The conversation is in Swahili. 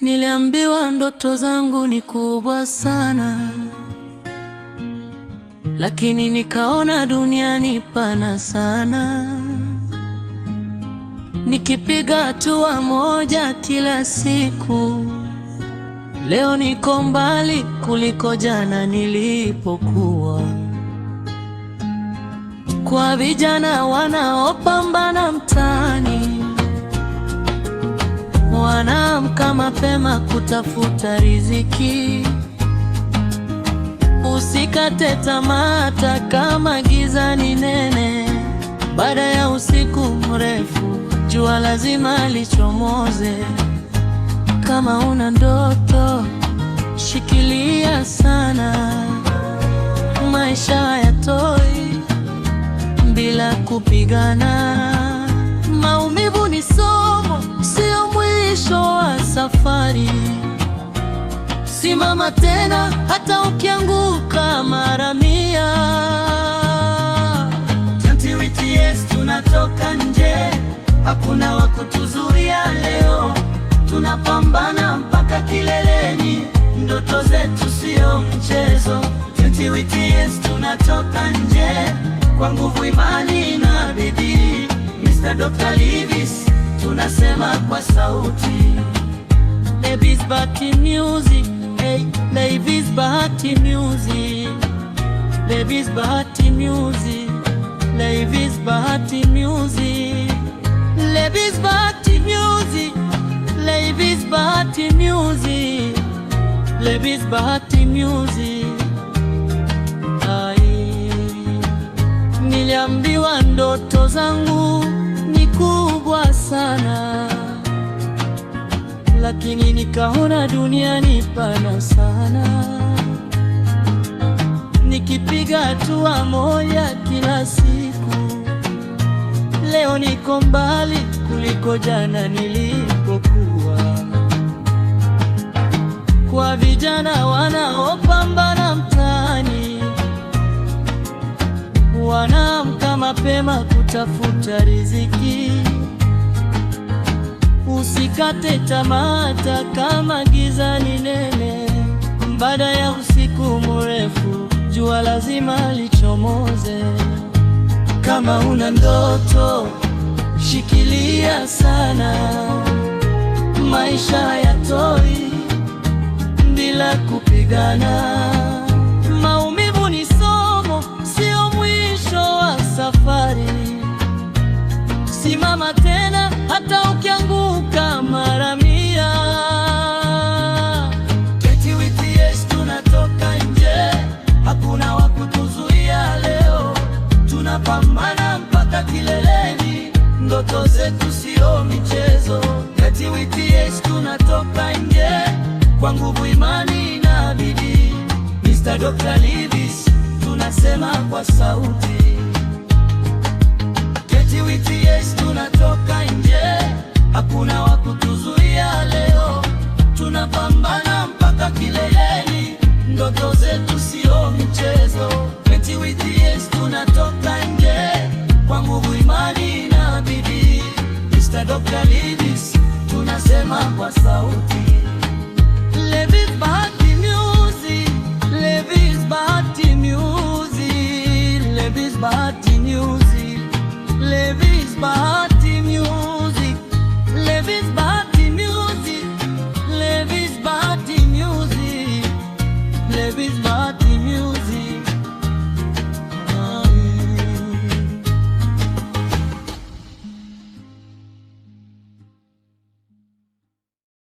Niliambiwa ndoto zangu ni kubwa sana, lakini nikaona dunia ni pana sana. Nikipiga hatua moja kila siku, leo niko mbali kuliko jana nilipokuwa. Kwa vijana wanaopambana mtaani, wanaamka mapema kutafuta riziki. Usikate tamaa hata kama giza ni nene. Baada ya usiku mrefu, jua lazima lichomoze. Kama una ndoto, shikilia sana. Maisha hayatoi bila kupigana. Maumivu ni somo, sio mwisho wa safari. Simama tena hata ukianguka mara 100. TWTS tunatoka nje, hakuna wa kutuzuia leo. Tunapambana mpaka kileleni, ndoto zetu sio mchezo. TWTS tunatoka nje kwa nguvu, imani na bidii. Mr. Dr. Levis tunasema kwa sauti. Levis Bahati Music, hey, Levis Bahati Music, Levis Bahati Music, Levis Bahati Music, Levis Bahati Music, Levis Bahati Music, Levis Bahati Music. Niliambiwa ndoto zangu ni kubwa sana, lakini nikaona dunia ni pana sana. Nikipiga hatua moja kila siku, leo niko mbali kuliko jana nilipokuwa. Kwa vijana wanaopambana mtaani, wanaamka mapema kutafuta riziki. Usikate tamaa hata kama giza ni nene. Baada ya usiku mrefu, jua lazima lichomoze. Kama una ndoto, shikilia sana. Maisha hayatoi bila kupigana. Maumivu ni somo, sio mwisho wa safari. Simama tena hata ukianguka mara 100. TWTS tunatoka nje, hakuna wa kutuzuia leo. Tunapambana mpaka kileleni, ndoto zetu sio michezo. TWTS tunatoka nje kwa nguvu, imani na bidii. Mr. Dr. Levis tunasema kwa sauti. TWTS tunatoka nje, hakuna wa kutuzuia leo. Tunapambana mpaka kileleni, ndoto zetu sio michezo. TWTS tunatoka nje kwa nguvu, imani na bidii. Mr. Dr. Levis tunasema kwa sauti. Levis Bahati Music, Levis Bahati Music, Levis Bahati Music, Levis Bahati Music, Levis Bahati Music, Levis Bahati Music, Levis Bahati